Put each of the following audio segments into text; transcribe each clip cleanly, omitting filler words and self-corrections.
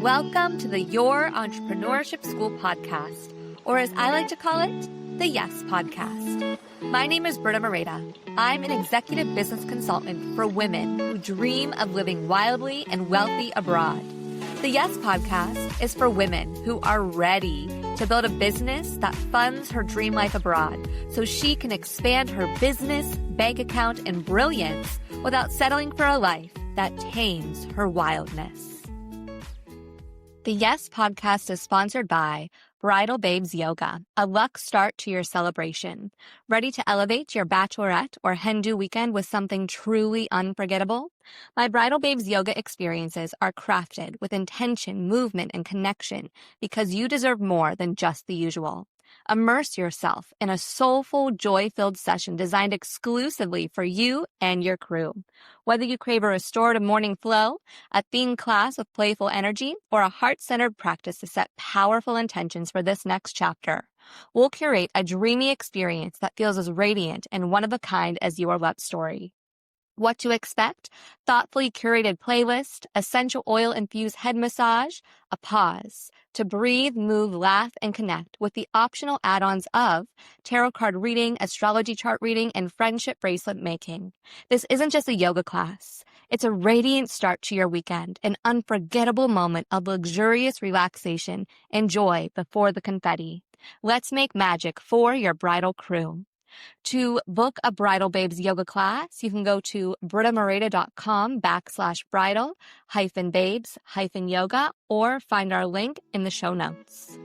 Welcome to the Your Entrepreneurship School podcast, or as I like to call it, the Yes Podcast. My name is Britta Moreta. I'm an executive business consultant for women who dream of living wildly and wealthy abroad. The Yes Podcast is for women who are ready to build a business that funds her dream life abroad so she can expand her business, bank account, and brilliance without settling for a life that tames her wildness. The Yes Podcast is sponsored by Bridal Babes Yoga, a Luxe start to your celebration. Ready to elevate your bachelorette or hen-do weekend with something truly unforgettable? My Bridal Babes Yoga experiences are crafted with intention, movement, and connection because you deserve more than just the usual. Immerse yourself in a soulful, joy-filled session designed exclusively for you and your crew. Whether you crave a restorative morning flow, a themed class with playful energy, or a heart-centered practice to set powerful intentions for this next chapter, we'll curate a dreamy experience that feels as radiant and one-of-a-kind as your love story. What to expect? Thoughtfully curated playlist, essential oil-infused head massage, a pause to breathe, move, laugh, and connect with the optional add-ons of tarot card reading, astrology chart reading, and friendship bracelet making. This isn't just a yoga class. It's a radiant start to your weekend, an unforgettable moment of luxurious relaxation and joy before the confetti. Let's make magic for your bridal crew. To book a Bridal Babes Yoga class, you can go to brittamoreta.com/bridal-babes-yoga or find our link in the show notes.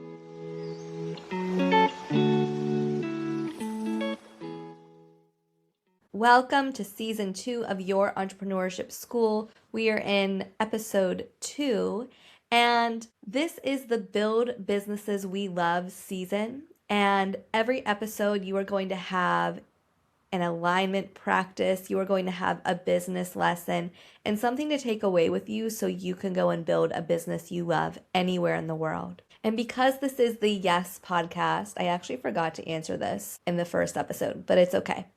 Welcome to Season 2 of Your Entrepreneurship School. We are in Episode 2, and this is the Build Businesses We Love season. And every episode, you are going to have an alignment practice. You are going to have a business lesson and something to take away with you so you can go and build a business you love anywhere in the world. And because this is the Yes Podcast, I actually forgot to answer this in the first episode, but it's okay.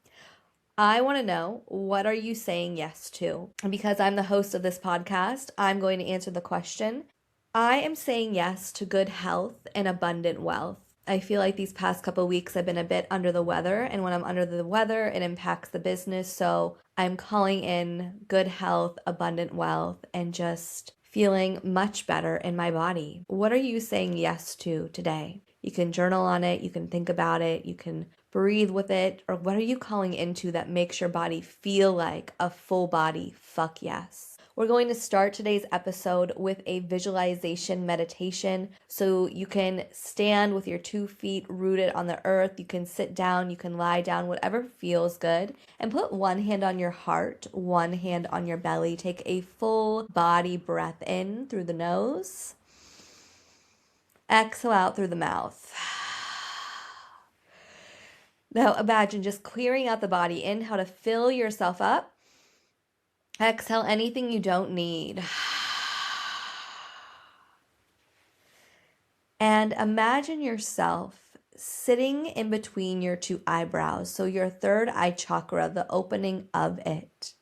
I want to know, what are you saying yes to? And because I'm the host of this podcast, I'm going to answer the question. I am saying yes to good health and abundant wealth. I feel like these past couple of weeks I've been a bit under the weather, and when I'm under the weather, it impacts the business. So I'm calling in good health, abundant wealth, and just feeling much better in my body. What are you saying yes to today? You can journal on it, you can think about it, you can breathe with it, or what are you calling into that makes your body feel like a full body fuck yes? We're going to start today's episode with a visualization meditation. So you can stand with your 2 feet rooted on the earth. You can sit down, you can lie down, whatever feels good. And put one hand on your heart, one hand on your belly. Take a full body breath in through the nose. Exhale out through the mouth. Now imagine just clearing out the body. Inhale to fill yourself up. Exhale anything you don't need. And imagine yourself sitting in between your 2 eyebrows. So your third eye chakra, the opening of it,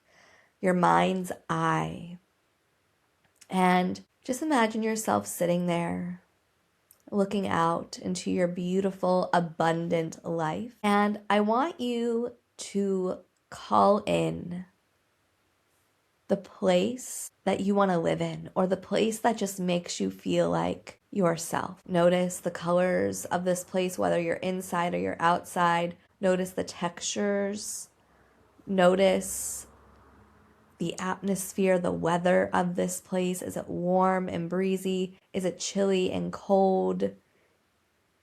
your mind's eye. And just imagine yourself sitting there, looking out into your beautiful, abundant life. And I want you to call in the place that you want to live in, or the place that just makes you feel like yourself. Notice the colors of this place, whether you're inside or you're outside. Notice the textures. Notice the atmosphere, the weather of this place. Is it warm and breezy? Is it chilly and cold?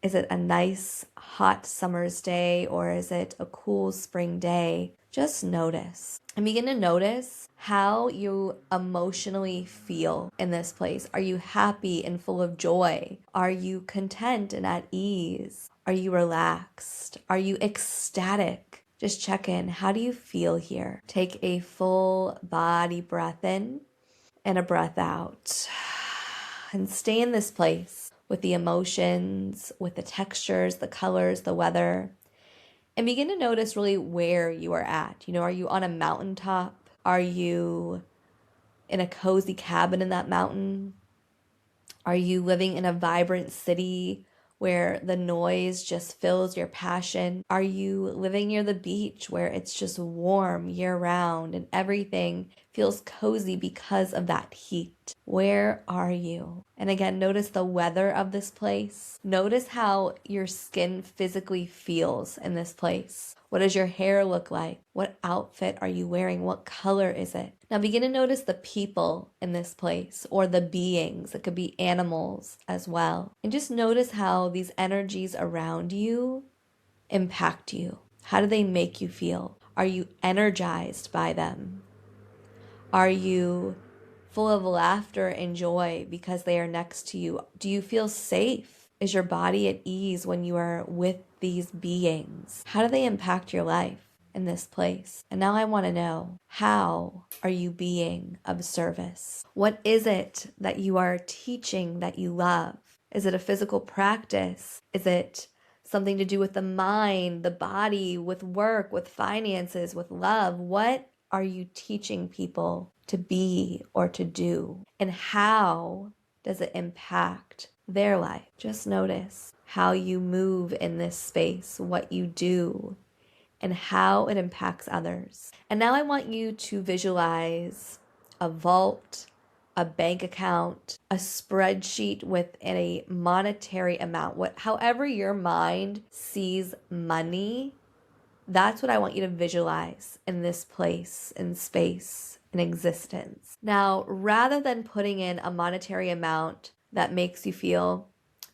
Is it a nice hot summer's day, or is it a cool spring day? Just notice and begin to notice how you emotionally feel in this place. Are you happy and full of joy? Are you content and at ease? Are you relaxed? Are you ecstatic? Just check in. How do you feel here? Take a full body breath in and a breath out. And stay in this place with the emotions, with the textures, the colors, the weather. And begin to notice really where you are at. Are you on a mountaintop? Are you in a cozy cabin in that mountain? Are you living in a vibrant city where the noise just fills your passion? Are you living near the beach where it's just warm year round and everything feels cozy because of that heat? Where are you? And again, notice the weather of this place. Notice how your skin physically feels in this place. What does your hair look like? What outfit are you wearing? What color is it? Now begin to notice the people in this place, or the beings. It could be animals as well. And just notice how these energies around you impact you. How do they make you feel? Are you energized by them? Are you full of laughter and joy because they are next to you? Do you feel safe? Is your body at ease when you are with these beings? How do they impact your life in this place? And now I want to know, how are you being of service? What is it that you are teaching that you love? Is it a physical practice? Is it something to do with the mind, the body, with work, with finances, with love? What are you teaching people to be or to do? And how does it impact their life? Just notice how you move in this space, what you do, and how it impacts others. And now I want you to visualize a vault, a bank account, a spreadsheet with a monetary amount. However your mind sees money, that's what I want you to visualize in this place, in space, in existence. Now, rather than putting in a monetary amount that makes you feel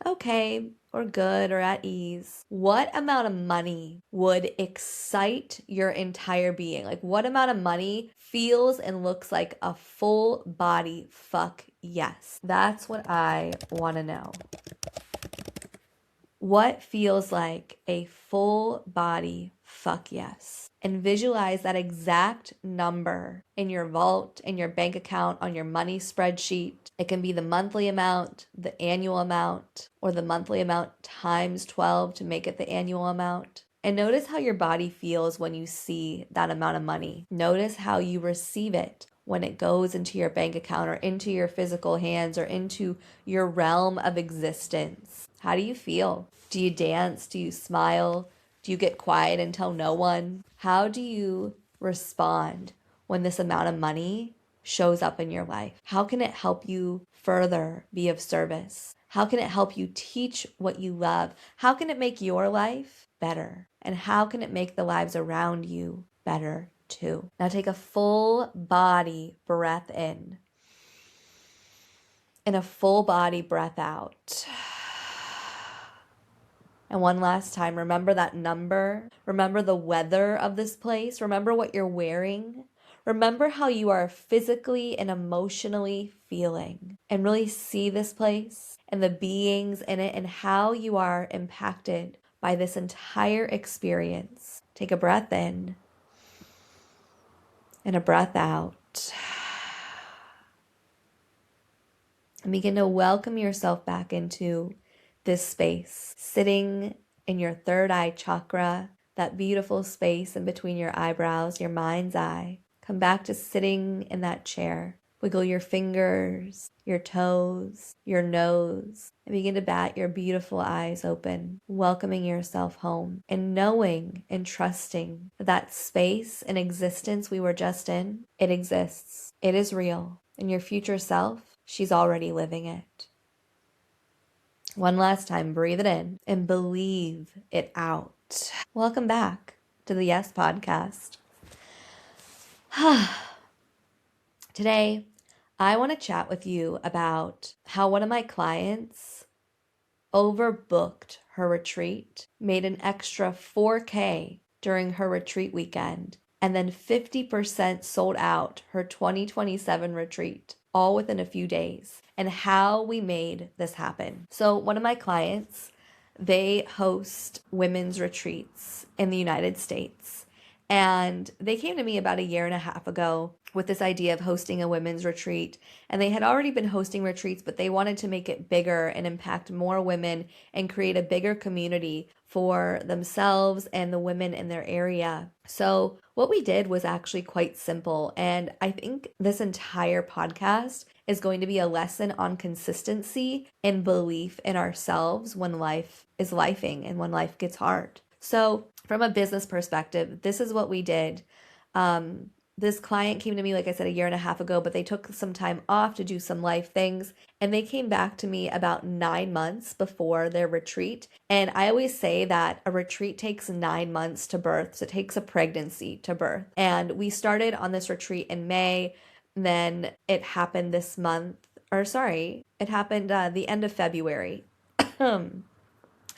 okay or good or at ease, what amount of money would excite your entire being? Like, what amount of money feels and looks like a full body fuck yes? That's what I want to know. What feels like a full body fuck yes? And visualize that exact number in your vault, in your bank account, on your money spreadsheet. It can be the monthly amount, the annual amount, or the monthly amount times 12 to make it the annual amount. And notice how your body feels when you see that amount of money. Notice how you receive it when it goes into your bank account or into your physical hands or into your realm of existence. How do you feel? Do you dance? Do you smile? Do you get quiet and tell no one? How do you respond when this amount of money shows up in your life? How can it help you further be of service? How can it help you teach what you love? How can it make your life better? And how can it make the lives around you better too? Now take a full body breath in and a full body breath out. And one last time, remember that number. Remember the weather of this place. Remember what you're wearing. Remember how you are physically and emotionally feeling. And really see this place and the beings in it and how you are impacted by this entire experience. Take a breath in and a breath out. And begin to welcome yourself back into this space, sitting in your third eye chakra, that beautiful space in between your eyebrows, your mind's eye. Come back to sitting in that chair. Wiggle your fingers, your toes, your nose, and begin to bat your beautiful eyes open, welcoming yourself home and knowing and trusting that space and existence we were just in, it exists. It is real. And your future self, she's already living it. One last time, breathe it in and believe it out. Welcome back to the Yes Podcast. Today, I want to chat with you about how one of my clients overbooked her retreat, made an extra 4K during her retreat weekend, and then 50% sold out her 2027 retreat, all within a few days, and how we made this happen. So one of my clients, they host women's retreats in the United States. And they came to me about a year and a half ago with this idea of hosting a women's retreat. And they had already been hosting retreats, but they wanted to make it bigger and impact more women and create a bigger community for themselves and the women in their area. So what we did was actually quite simple. And I think this entire podcast is going to be a lesson on consistency and belief in ourselves when life is lifing and when life gets hard. So from a business perspective, this is what we did. This client came to me, like I said, a year and a half ago, but they took some time off to do some life things. And they came back to me about 9 months before their retreat. And I always say that a retreat takes 9 months to birth. So it takes a pregnancy to birth. And we started on this retreat in May. Then it happened this month, or sorry, it happened the end of February.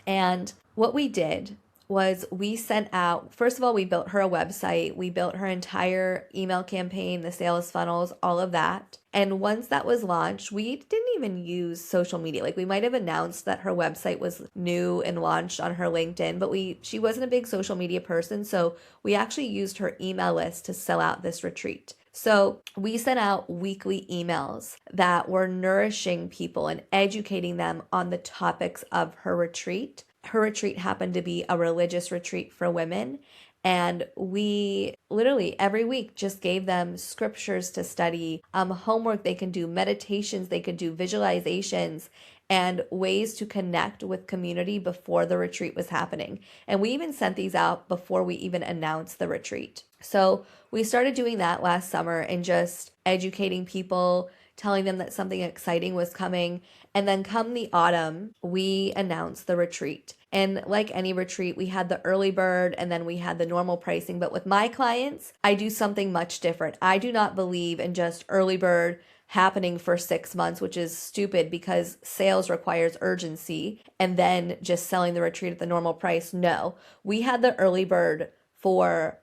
And what we did was we sent out, first of all, we built her a website. We built her entire email campaign, the sales funnels, all of that. And once that was launched, we didn't even use social media. Like, we might have announced that her website was new and launched on her LinkedIn, but she wasn't a big social media person. So we actually used her email list to sell out this retreat. So we sent out weekly emails that were nourishing people and educating them on the topics of her retreat. Her retreat happened to be a religious retreat for women. And we literally every week just gave them scriptures to study, homework they can do, meditations they could do, visualizations, and ways to connect with community before the retreat was happening. And we even sent these out before we even announced the retreat. So we started doing that last summer and just educating people, telling them that something exciting was coming. And then come the autumn, we announced the retreat. And like any retreat, we had the early bird and then we had the normal pricing. But with my clients, I do something much different. I do not believe in just early bird happening for 6 months, which is stupid because sales requires urgency, and then just selling the retreat at the normal price. No, we had the early bird for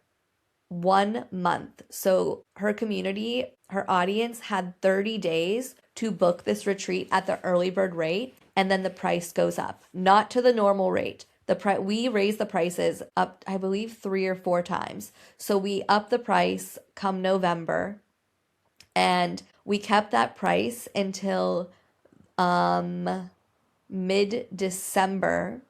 1 month. So her community, her audience had 30 days to book this retreat at the early bird rate, and then the price goes up, not to the normal rate. We raised the prices up, I believe, 3 or 4 times. So we upped the price come November, and we kept that price until mid-December.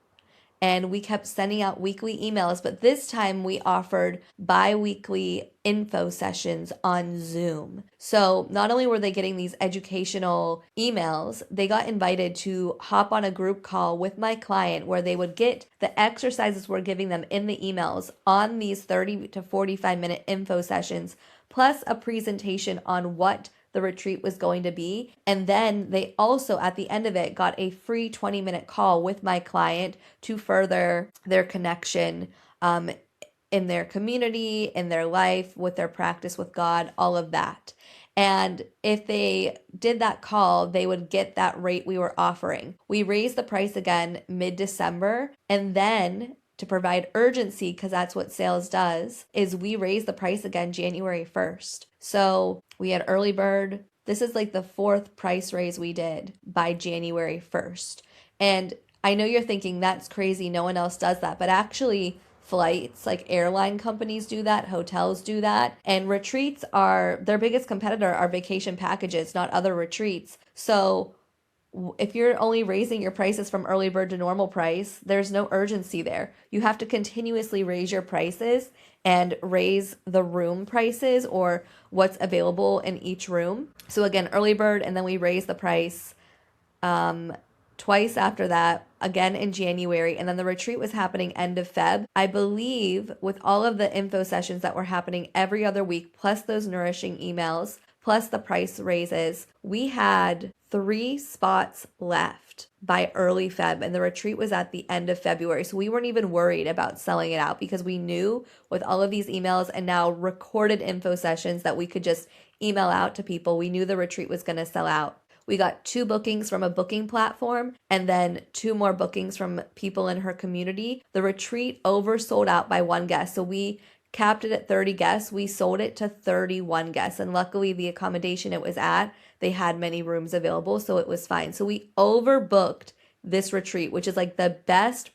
And we kept sending out weekly emails, but this time we offered bi-weekly info sessions on Zoom. So not only were they getting these educational emails, they got invited to hop on a group call with my client where they would get the exercises we're giving them in the emails on these 30 to 45-minute info sessions, plus a presentation on what the retreat was going to be. And then they also, at the end of it, got a free 20-minute call with my client to further their connection in their community, in their life, with their practice with God, all of that. And if they did that call, they would get that rate we were offering. We raised the price again mid-December, and then to provide urgency, because that's what sales does, is we raised the price again January 1st. So we had early bird. This is like the 4th price raise we did by January 1st. And I know you're thinking that's crazy, no one else does that, but actually flights, like airline companies do that, hotels do that, and retreats their biggest competitor are vacation packages, not other retreats. So if you're only raising your prices from early bird to normal price, there's no urgency there. You have to continuously raise your prices and raise the room prices or what's available in each room. So again, early bird, and then we raise the price twice after that, again in January, and then the retreat was happening end of Feb. I believe with all of the info sessions that were happening every other week, plus those nourishing emails, plus the price raises, we had 3 spots left by early Feb, and the retreat was at the end of February. So we weren't even worried about selling it out because we knew with all of these emails and now recorded info sessions that we could just email out to people, we knew the retreat was going to sell out. We got 2 bookings from a booking platform and then 2 more bookings from people in her community. The retreat oversold out by 1 guest. So we capped it at 30 guests. We sold it to 31 guests. And luckily the accommodation it was at, they had many rooms available, so it was fine. So we overbooked this retreat, which is like the best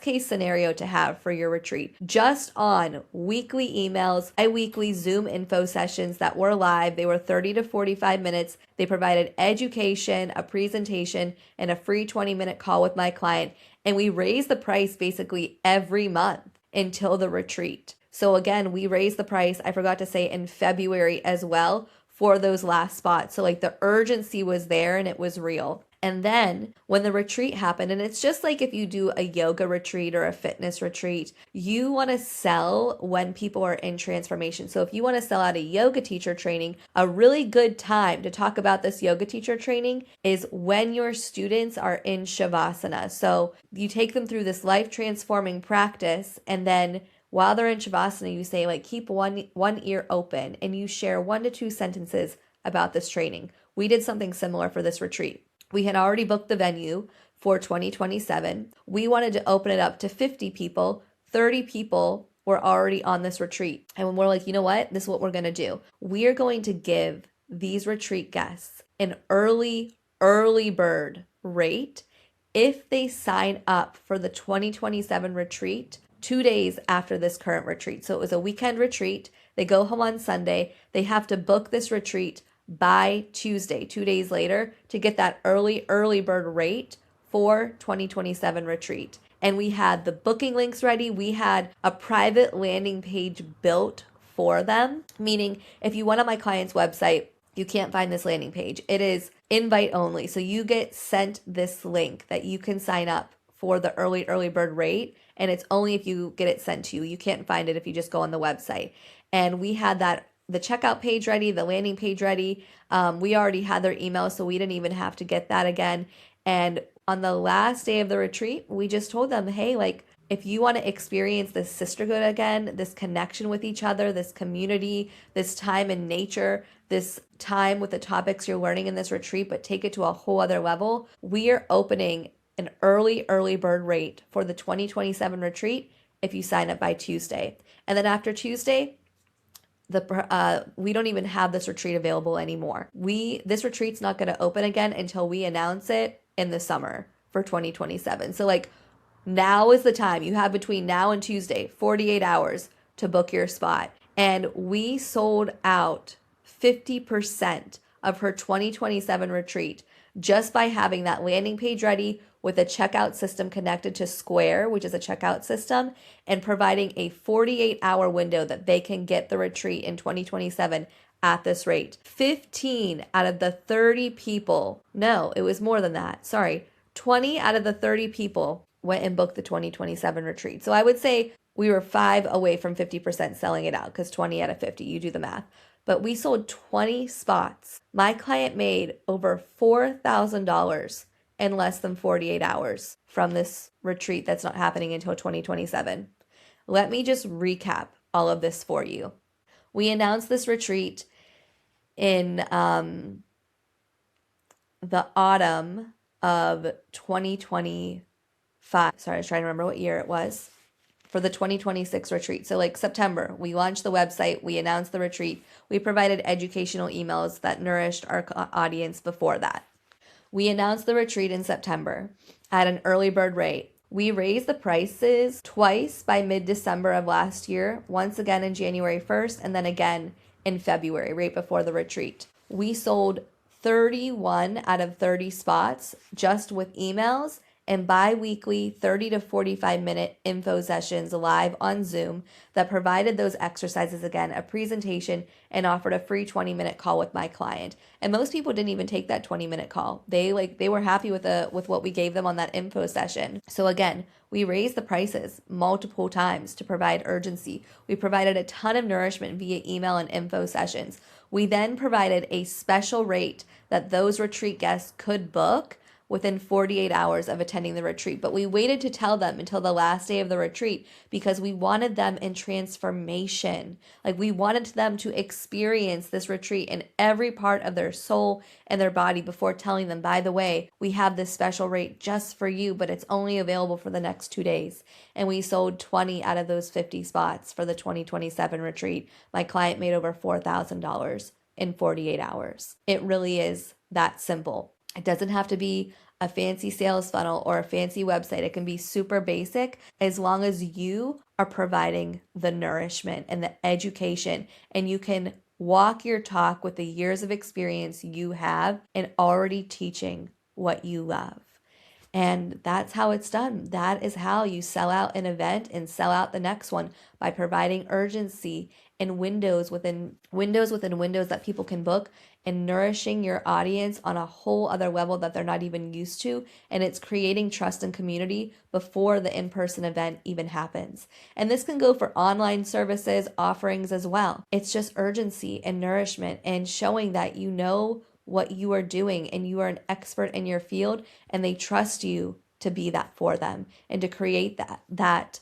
case scenario to have for your retreat, just on weekly emails, bi-weekly Zoom info sessions that were live. They were 30 to 45 minutes. They provided education, a presentation, and a free 20-minute call with my client. And we raised the price basically every month until the retreat. So again, we raised the price, I forgot to say, in February as well for those last spots. So like the urgency was there and it was real. And then when the retreat happened, and it's just like if you do a yoga retreat or a fitness retreat, you want to sell when people are in transformation. So if you want to sell out a yoga teacher training, a really good time to talk about this yoga teacher training is when your students are in Shavasana. So you take them through this life transforming practice, and then while they're in Shavasana, you say like, keep one ear open, and you share 1 to 2 sentences about this training. We did something similar for this retreat. We had already booked the venue for 2027. We wanted to open it up to 50 people. 30 people were already on this retreat. And we're like, you know what? This is what we're going to do. We are going to give these retreat guests an early bird rate if they sign up for the 2027 retreat 2 days after this current retreat. So it was a weekend retreat. They go home on Sunday. They have to book this retreat by Tuesday, 2 days later, to get that early bird rate for 2027 retreat. And we had the booking links ready. We had a private landing page built for them, meaning if you went on my client's website, you can't find this landing page. It is invite only. So you get sent this link that you can sign up for the early bird rate. And it's only if you get it sent to you. You can't find it if you just go on the website. And we had the checkout page ready, the landing page ready. We already had their email, so we didn't even have to get that again. And on the last day of the retreat, we just told them, hey, like, if you want to experience this sisterhood again, this connection with each other, this community, this time in nature, this time with the topics you're learning in this retreat, but take it to a whole other level, we are opening an early bird rate for the 2027 retreat if you sign up by Tuesday. And then after Tuesday, we don't even have this retreat available anymore. This retreat's not going to open again until we announce it in the summer for 2027. So like now is the time. You have between now and Tuesday, 48 hours to book your spot. And we sold out 50% of her 2027 retreat just by having that landing page ready with a checkout system connected to Square, which is a checkout system, and providing a 48-hour window that they can get the retreat in 2027 at this rate. 15 out of the 30 people, no, it was more than that, sorry, 20 out of the 30 people went and booked the 2027 retreat. So I would say we were 5 away from 50% selling it out, because 20 out of 50, you do the math. But we sold 20 spots. My client made over $4,000 in less than 48 hours from this retreat that's not happening until 2027. Let me just recap all of this for you. We announced this retreat in the autumn of 2025. Sorry, I was trying to remember what year it was for the 2026 retreat. So like September, we launched the website, we announced the retreat, we provided educational emails that nourished our audience before that. We announced the retreat in September at an early bird rate. We raised the prices twice by mid-December of last year, once again in January 1st, and then again in February, right before the retreat. We sold 31 out of 30 spots just with emails and bi-weekly 30 to 45 minute info sessions live on Zoom that provided those exercises again, a presentation, and offered a free 20-minute call with my client. And most people didn't even take that 20-minute call. They were happy with what we gave them on that info session. So again, we raised the prices multiple times to provide urgency. We provided a ton of nourishment via email and info sessions. We then provided a special rate that those retreat guests could book within 48 hours of attending the retreat. But we waited to tell them until the last day of the retreat because we wanted them in transformation. Like we wanted them to experience this retreat in every part of their soul and their body before telling them, by the way, we have this special rate just for you, but it's only available for the next 2 days. And we sold 20 out of those 50 spots for the 2027 retreat. My client made over $4,000 in 48 hours. It really is that simple. It doesn't have to be a fancy sales funnel or a fancy website. It can be super basic as long as you are providing the nourishment and the education, and you can walk your talk with the years of experience you have and already teaching what you love. And that's how it's done. That is how you sell out an event and sell out the next one, by providing urgency and windows within windows that people can book, and nourishing your audience on a whole other level that they're not even used to. And it's creating trust and community before the in-person event even happens. And this can go for online services, offerings as well. It's just urgency and nourishment and showing that you know what you are doing and you are an expert in your field, and they trust you to be that for them and to create that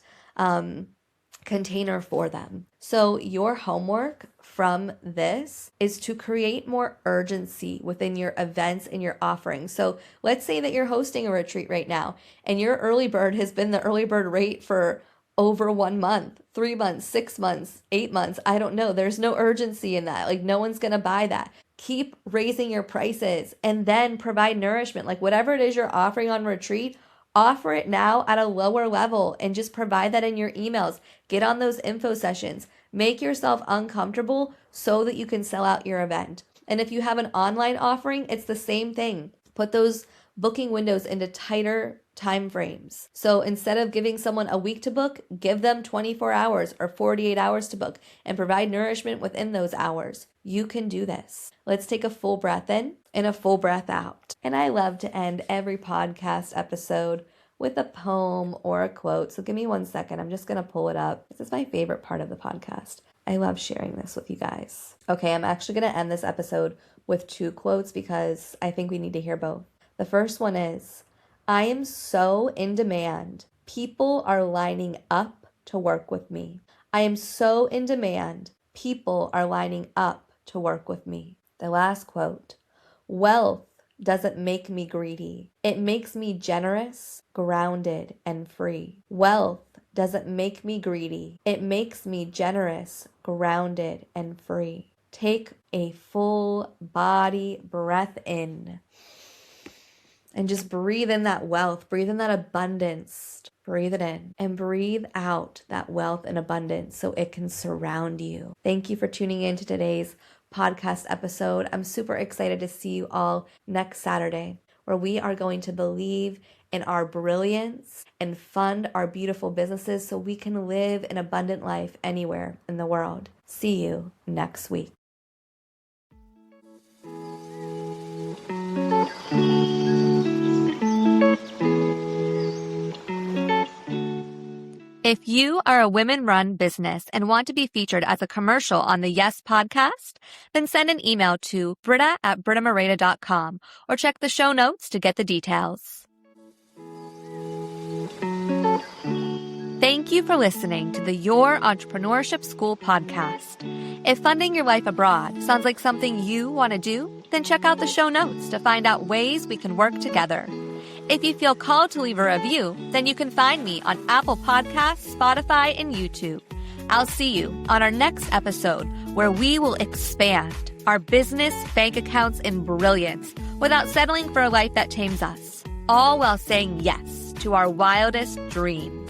container for them. So your homework from this is to create more urgency within your events and your offerings. So let's say that you're hosting a retreat right now and your early bird has been the early bird rate for over 1 month, 3 months, 6 months, 8 months. I don't know. There's no urgency in that. Like no one's going to buy that. Keep raising your prices and then provide nourishment. Like whatever it is you're offering on retreat, offer it now at a lower level and just provide that in your emails. Get on those info sessions. Make yourself uncomfortable so that you can sell out your event. And if you have an online offering, it's the same thing. Put those booking windows into tighter time frames. So instead of giving someone a week to book, give them 24 hours or 48 hours to book and provide nourishment within those hours. You can do this. Let's take a full breath in and a full breath out. And I love to end every podcast episode with a poem or a quote. So give me 1 second. I'm just going to pull it up. This is my favorite part of the podcast. I love sharing this with you guys. Okay, I'm actually going to end this episode with 2 quotes because I think we need to hear both. The first one is, I am so in demand. People are lining up to work with me. I am so in demand. People are lining up to work with me. The last quote, wealth doesn't make me greedy. It makes me generous, grounded, and free. Wealth doesn't make me greedy. It makes me generous, grounded, and free. Take a full body breath in. And just breathe in that wealth, breathe in that abundance, breathe it in, and breathe out that wealth and abundance so it can surround you. Thank you for tuning in to today's podcast episode. I'm super excited to see you all next Saturday, where we are going to believe in our brilliance and fund our beautiful businesses so we can live an abundant life anywhere in the world. See you next week. If you are a women-run business and want to be featured as a commercial on the Yes podcast, then send an email to britta@brittamareda.com or check the show notes to get the details. Thank you for listening to the Your Entrepreneurship School podcast. If funding your life abroad sounds like something you want to do, then check out the show notes to find out ways we can work together. If you feel called to leave a review, then you can find me on Apple Podcasts, Spotify, and YouTube. I'll see you on our next episode where we will expand our business bank accounts in brilliance without settling for a life that tames us, all while saying yes to our wildest dreams.